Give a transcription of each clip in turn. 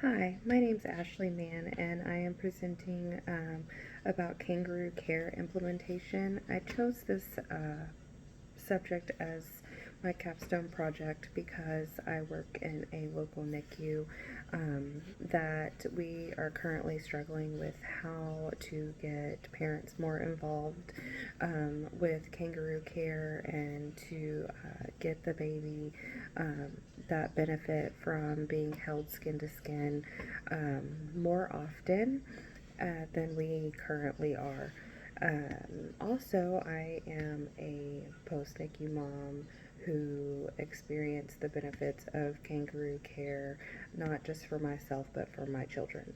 Hi, my name's Ashley Mann, and I am presenting about kangaroo care implementation. I chose this subject as my capstone project because I work in a local NICU that we are currently struggling with how to get parents more involved with kangaroo care and to get the baby that benefit from being held skin to skin more often than we currently are. Also, I am a post NICU mom who experienced the benefits of kangaroo care, not just for myself, but for my children.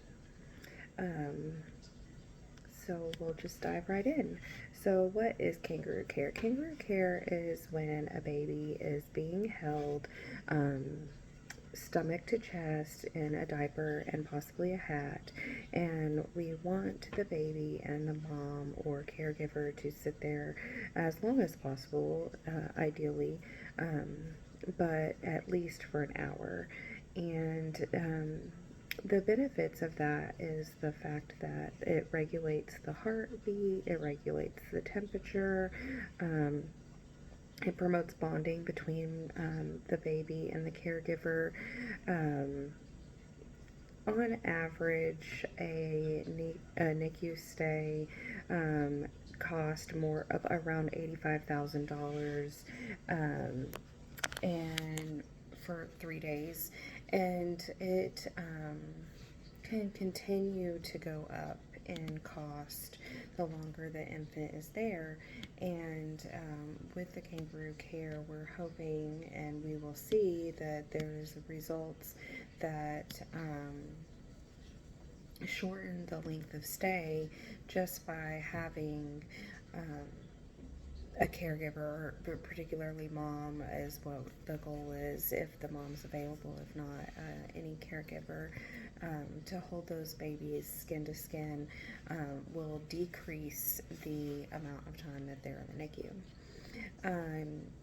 Um, so we'll just dive right in. So, what is kangaroo care? Kangaroo care is when a baby is being held stomach to chest in a diaper and possibly a hat, and we want the baby and the mom or caregiver to sit there as long as possible, ideally, um, but at least for an hour. And the benefits of that is the fact that it regulates the heartbeat, it regulates the temperature, um, it promotes bonding between the baby and the caregiver. Um, on average, a NICU stay cost more of around $85,000, and for 3 days, and it can continue to go up in cost the longer the infant is there. And with the kangaroo care, we're hoping and we will see that there's results that shorten the length of stay just by having a caregiver, particularly mom, is what the goal is. If the mom's available, if not, any caregiver to hold those babies skin to skin will decrease the amount of time that they're in the NICU.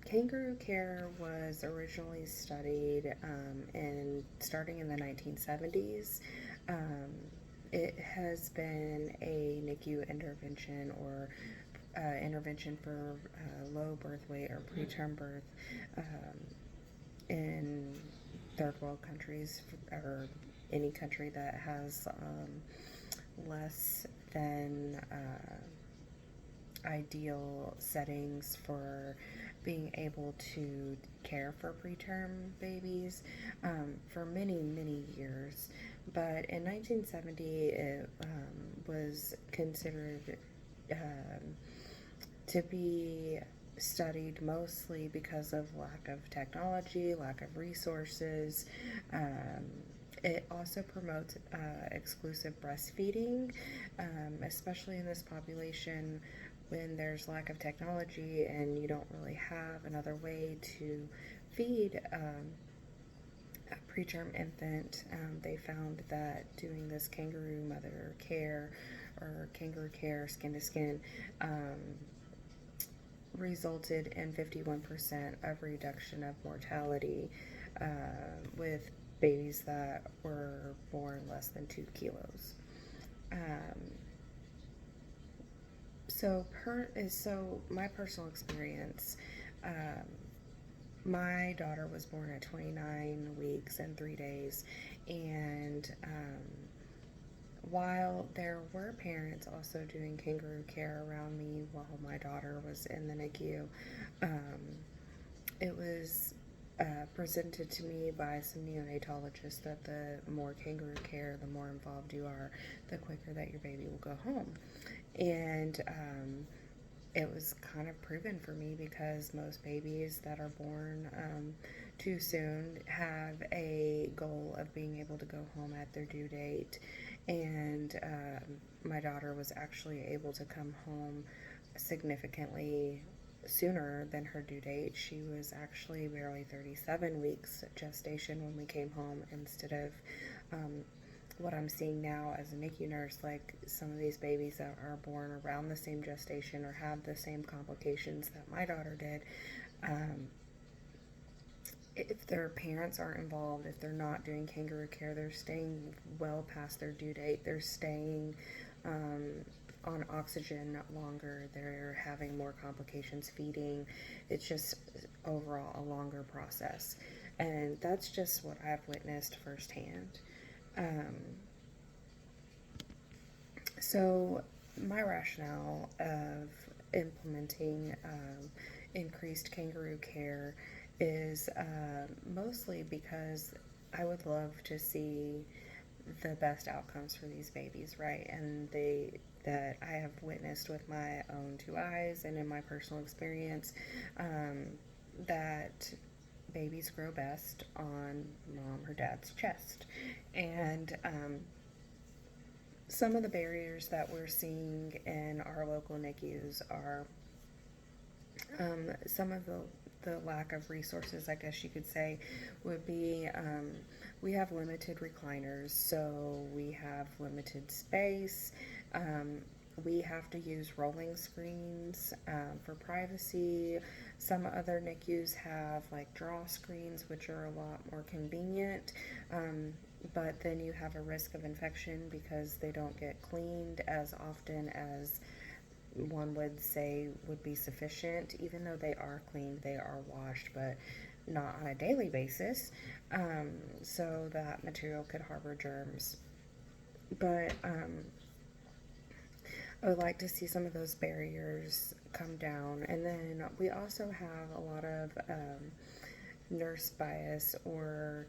Kangaroo care was originally studied starting in the 1970s. Um, it has been a NICU intervention or intervention for low birth weight or preterm birth in third world countries or any country that has less than ideal settings for being able to care for preterm babies for many, many years. But in 1970, it was considered to be studied mostly because of lack of technology, lack of resources. It also promotes exclusive breastfeeding, especially in this population when there's lack of technology and you don't really have another way to feed a preterm infant. They found that doing this kangaroo mother care or kangaroo care skin to skin resulted in 51% of reduction of mortality with babies that were born less than 2 kilos. Um, so my personal experience, um, my daughter was born at 29 weeks and 3 days, and while there were parents also doing kangaroo care around me while my daughter was in the NICU, it was presented to me by some neonatologists that the more kangaroo care, the more involved you are, the quicker that your baby will go home. And it was kind of proven for me because most babies that are born too soon have a goal of being able to go home at their due date. And my daughter was actually able to come home significantly sooner than her due date. She was actually barely 37 weeks gestation when we came home instead of what I'm seeing now as a NICU nurse, like some of these babies that are born around the same gestation or have the same complications that my daughter did. if their parents aren't involved, if they're not doing kangaroo care, they're staying well past their due date, they're staying um, on oxygen longer, they're having more complications feeding. It's just overall a longer process. And that's just what I've witnessed firsthand. Um, so, my rationale of implementing increased kangaroo care is mostly because I would love to see the best outcomes for these babies, right? And that I have witnessed with my own two eyes and in my personal experience, um, that babies grow best on mom or dad's chest. And some of the barriers that we're seeing in our local NICUs are some of the lack of resources, I guess you could say, would be we have limited recliners, so we have limited space. Um, we have to use rolling screens for privacy. Some other NICUs have like draw screens, which are a lot more convenient. But then you have a risk of infection because they don't get cleaned as often as one would say would be sufficient. Even though they are cleaned, they are washed, but not on a daily basis. So that material could harbor germs. But I would like to see some of those barriers come down. And then we also have a lot of nurse bias, or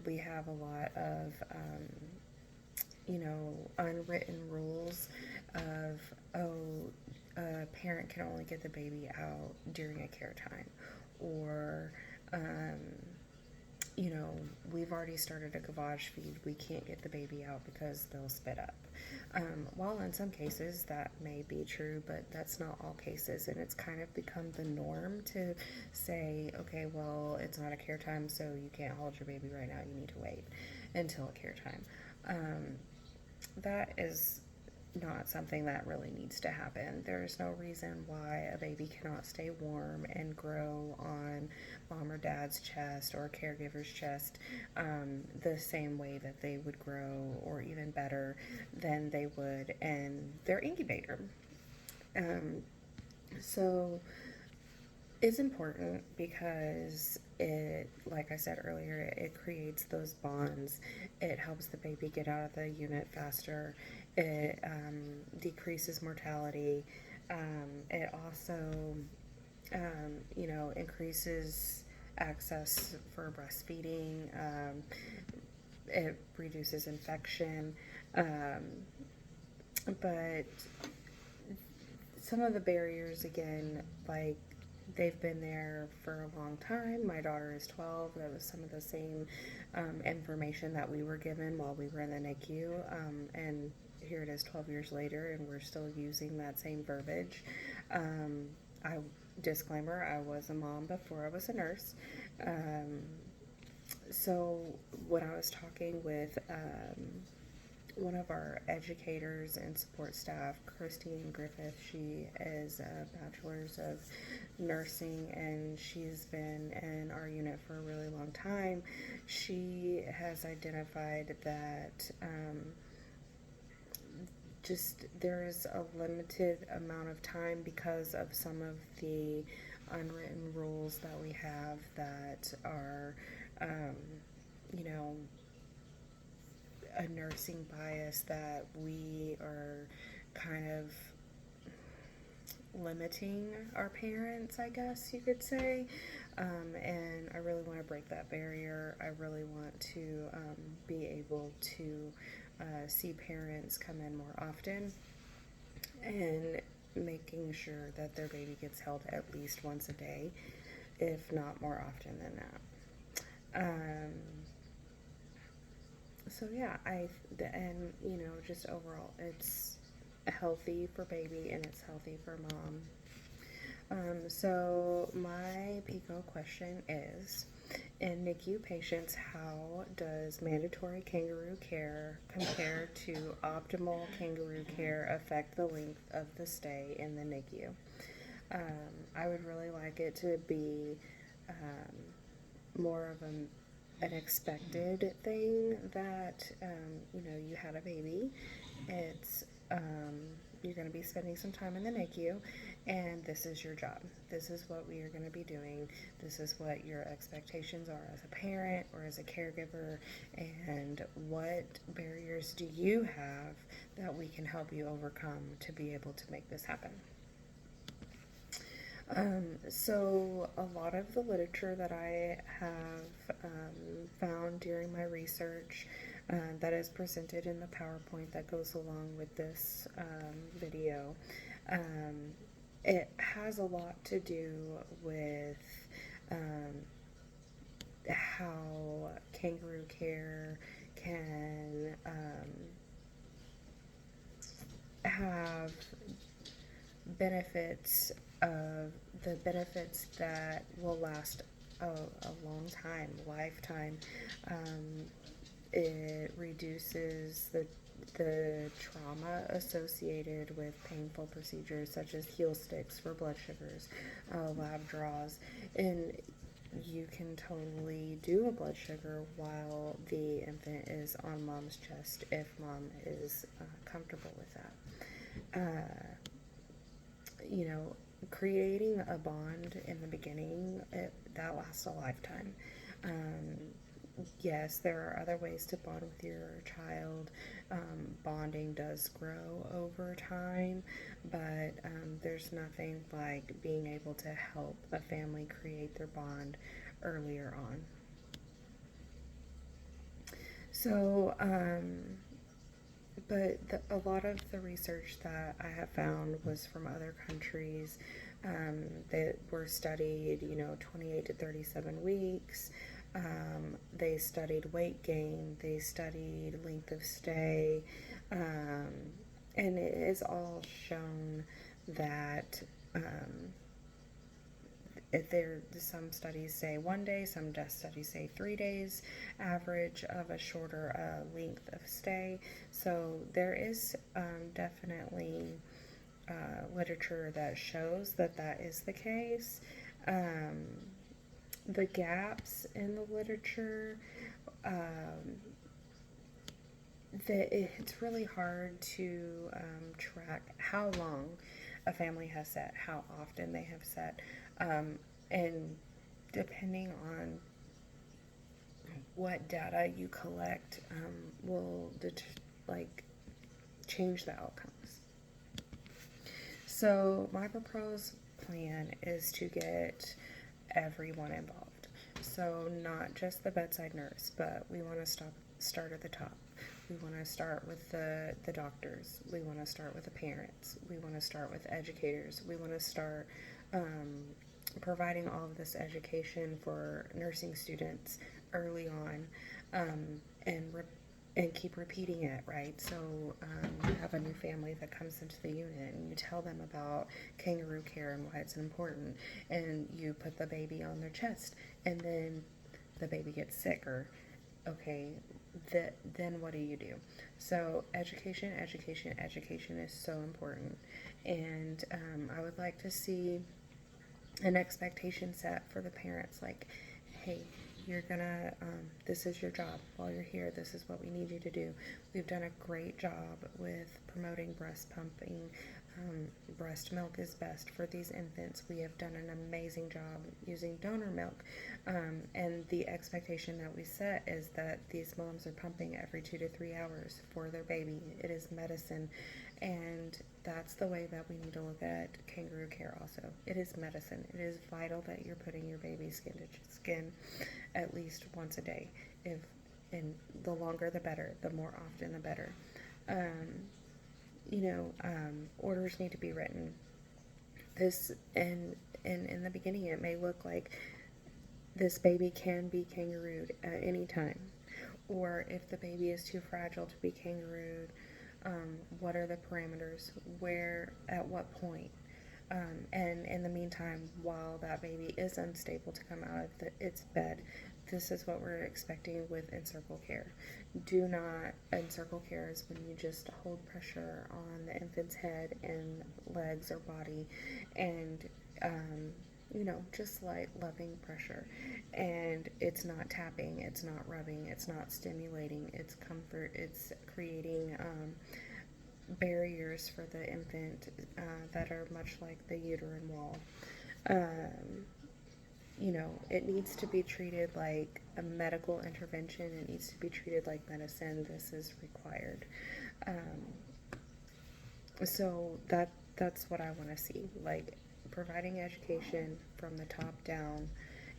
we have a lot of unwritten rules of, oh, a parent can only get the baby out during a care time, or, um, we've already started a gavage feed, we can't get the baby out because they'll spit up. While in some cases that may be true, but that's not all cases, and it's kind of become the norm to say, okay, well, it's not a care time, so you can't hold your baby right now, you need to wait until a care time. That is not something that really needs to happen. There's no reason why a baby cannot stay warm and grow on mom or dad's chest or a caregiver's chest the same way that they would grow, or even better than they would in their incubator. Um, so it's important because it, like I said earlier, it creates those bonds. It helps the baby get out of the unit faster. It decreases mortality. It also, increases access for breastfeeding. It reduces infection. Um, but some of the barriers, again, like, they've been there for a long time. My daughter is 12. That was some of the same information that we were given while we were in the NICU. And here it is 12 years later, and we're still using that same verbiage. I Disclaimer, I was a mom before I was a nurse. So when I was talking with one of our educators and support staff, Christine Griffith, she is a bachelor's of nursing, and she's been in our unit for a really long time. She has identified that just there is a limited amount of time because of some of the unwritten rules that we have that are, um, you know, a nursing bias, that we are kind of limiting our parents, I guess you could say. And I really want to break that barrier. I really want to be able to see parents come in more often, and making sure that their baby gets held at least once a day, if not more often than that. So yeah, just overall, it's healthy for baby and it's healthy for mom. So my PICO question is, in NICU patients, how does mandatory kangaroo care compare to optimal kangaroo care affect the length of the stay in the NICU? I would really like it to be more of an expected thing that, you had a baby. It's, you're going to be spending some time in the NICU, and this is your job. This is what we are going to be doing. This is what your expectations are as a parent or as a caregiver, and what barriers do you have that we can help you overcome to be able to make this happen. So a lot of the literature that I have found during my research that is presented in the PowerPoint that goes along with this video, it has a lot to do with how kangaroo care can have benefits of the benefits that will last a long time, lifetime. It reduces the trauma associated with painful procedures such as heel sticks for blood sugars, lab draws, and you can totally do a blood sugar while the infant is on mom's chest if mom is comfortable with that. Creating a bond in the beginning, that lasts a lifetime. Yes, there are other ways to bond with your child. Bonding does grow over time, but there's nothing like being able to help a family create their bond earlier on. So, but a lot of the research that I have found was from other countries that were studied, 28 to 37 weeks. They studied weight gain, they studied length of stay, and it is all shown that some studies say 1 day, some studies say 3 days average of a shorter length of stay. So there is definitely literature that shows that is the case. The gaps in the literature, it's really hard to track how long a family has set, how often they have set, and depending on what data you collect will change the outcomes. So my proposed plan is to get everyone involved. So not just the bedside nurse, but we want to start at the top. We want to start with the doctors. We want to start with the parents. We want to start with educators. We want to start providing all of this education for nursing students early on, and keep repeating it, right? So you have a new family that comes into the unit and you tell them about kangaroo care and why it's important, and you put the baby on their chest, and then the baby gets sick, or okay, then what do you do? So education is so important, and I would like to see an expectation set for the parents, like, hey, you're gonna, this is your job while you're here. This is what we need you to do. We've done a great job with promoting breast pumping. Breast milk is best for these infants. We have done an amazing job using donor milk. And the expectation that we set is that these moms are pumping every 2 to 3 hours for their baby. It is medicine. And that's the way that we need to look at kangaroo care also. It is medicine. It is vital that you're putting your baby's skin to skin at least once a day. And the longer the better, the more often the better. Orders need to be written. This, and in the beginning it may look like this baby can be kangarooed at any time. Or if the baby is too fragile to be kangarooed, what are the parameters? Where, at what point? And in the meantime, while that baby is unstable to come out of its bed, this is what we're expecting with encircle care. Encircle care is when you just hold pressure on the infant's head and legs or body, and just light, loving pressure. And it's not tapping, it's not rubbing, it's not stimulating, it's comfort, it's creating barriers for the infant that are much like the uterine wall. Um, it needs to be treated like a medical intervention, it needs to be treated like medicine. This is required. So that's what I want to see, like providing education from the top down,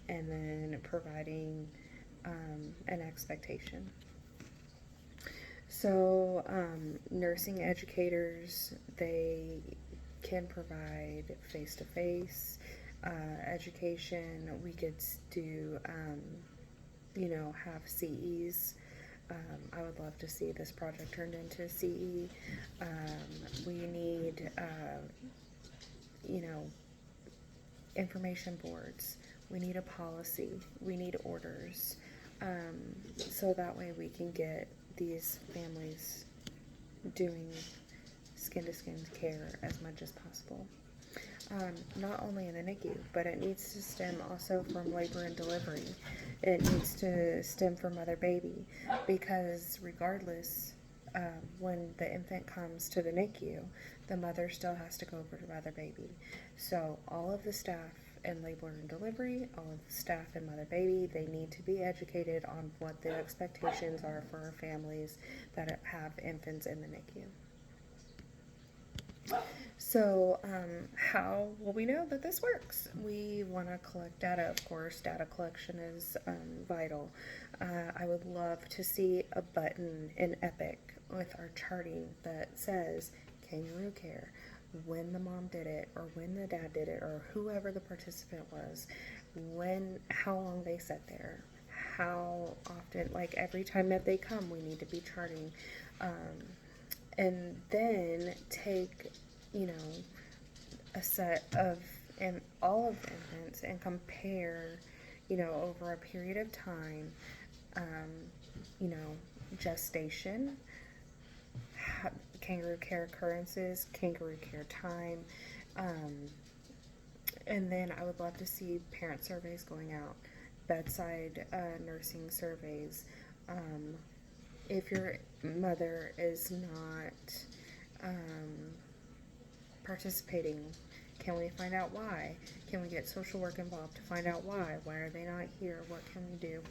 and then providing an expectation. So nursing educators, they can provide face-to-face education. We could do have CEs. I would love to see this project turned into a CE. We need, you know, information boards. We need a policy. We need orders. So that way we can get these families doing skin to skin care as much as possible. Not only in the NICU, but it needs to stem also from labor and delivery. It needs to stem from mother baby, because regardless, when the infant comes to the NICU, the mother still has to go over to mother baby. So all of the staff in labor and delivery, all of the staff in mother baby, they need to be educated on what the expectations are for our families that have infants in the NICU. So, how will we know that this works? We want to collect data, of course. Data collection is vital. I would love to see a button in Epic with our charting that says Kangaroo Care, when the mom did it, or when the dad did it, or whoever the participant was, how long they sat there, how often, like every time that they come, we need to be charting. And then take a set of all of the infants and compare, over a period of time, um, you know, gestation, kangaroo care occurrences, kangaroo care time, um, and then I would love to see parent surveys going out, bedside nursing surveys. Um, if your mother is not participating, can we find out why? Can we get social work involved to find out why? Why are they not here? What can we do?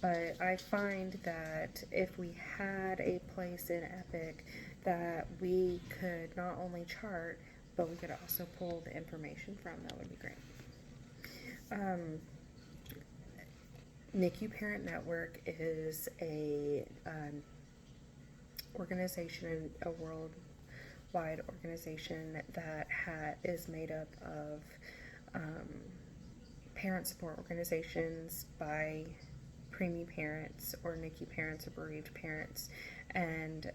But I find that if we had a place in Epic that we could not only chart, but we could also pull the information from, that would be great. NICU Parent Network is a organization, a worldwide organization that is made up of parent support organizations by preemie parents or NICU parents or bereaved parents, and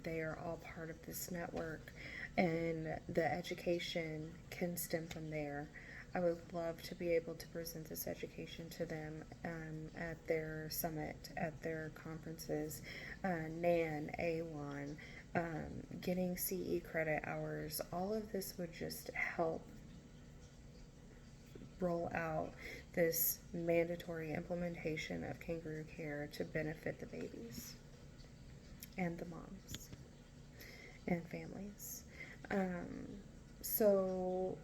they are all part of this network, and the education can stem from there. I would love to be able to present this education to them at their summit, at their conferences, NAN, A1, getting CE credit hours. All of this would just help roll out this mandatory implementation of kangaroo care to benefit the babies and the moms and families. So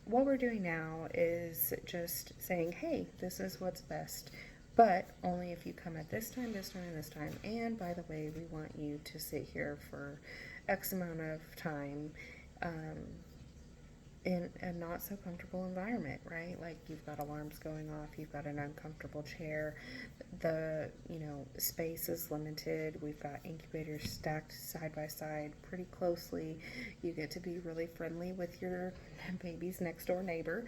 what we're doing now is just saying, hey, this is what's best, but only if you come at this time, this time, and this time. And by the way, we want you to sit here for X amount of time in a not so comfortable environment, right? Like you've got alarms going off, you've got an uncomfortable chair, the space is limited, we've got incubators stacked side by side pretty closely. You get to be really friendly with your baby's next door neighbor.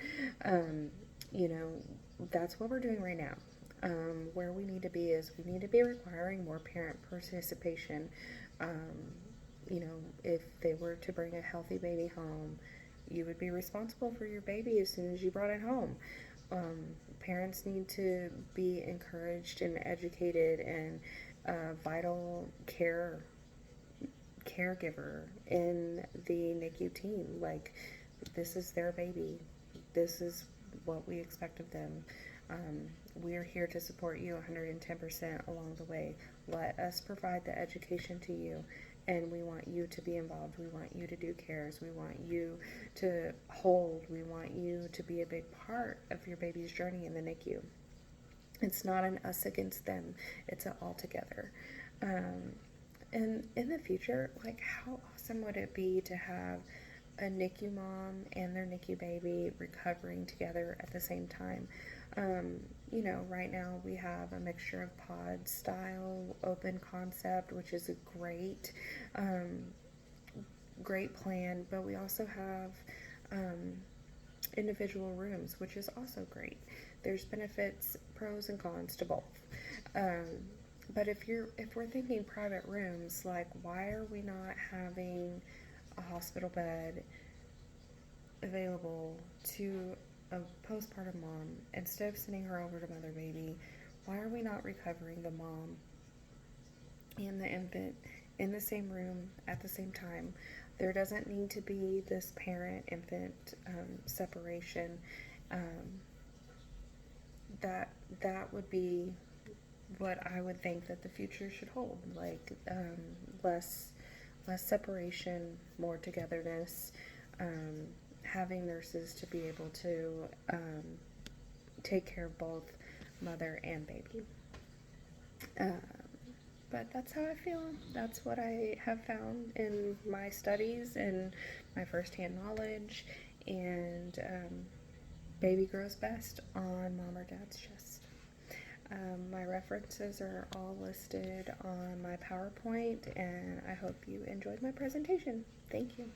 That's what we're doing right now. Where we need to be is we need to be requiring more parent participation. If they were to bring a healthy baby home, you would be responsible for your baby as soon as you brought it home. Parents need to be encouraged and educated, and vital caregiver in the NICU team. Like, this is their baby. this is what we expect of them. We're here to support you 110% along the way. Let us provide the education to you, and we want you to be involved. We want you to do cares. We want you to hold. We want you to be a big part of your baby's journey in the NICU. It's not an us against them, it's an all together. And in the future, like, how awesome would it be to have a NICU mom and their NICU baby recovering together at the same time? Right now we have a mixture of pod style, open concept, which is a great plan, but we also have individual rooms, which is also great. There's benefits, pros and cons to both. But if we're thinking private rooms, like, why are we not having a hospital bed available to a postpartum mom instead of sending her over to mother baby? Why are we not recovering the mom and the infant in the same room at the same time? There doesn't need to be this parent-infant separation. That would be what I would think that the future should hold. Like, less separation, more togetherness. Having nurses to be able to take care of both mother and baby. But that's how I feel. That's what I have found in my studies and my firsthand knowledge. And baby grows best on mom or dad's chest. My references are all listed on my PowerPoint, and I hope you enjoyed my presentation. Thank you.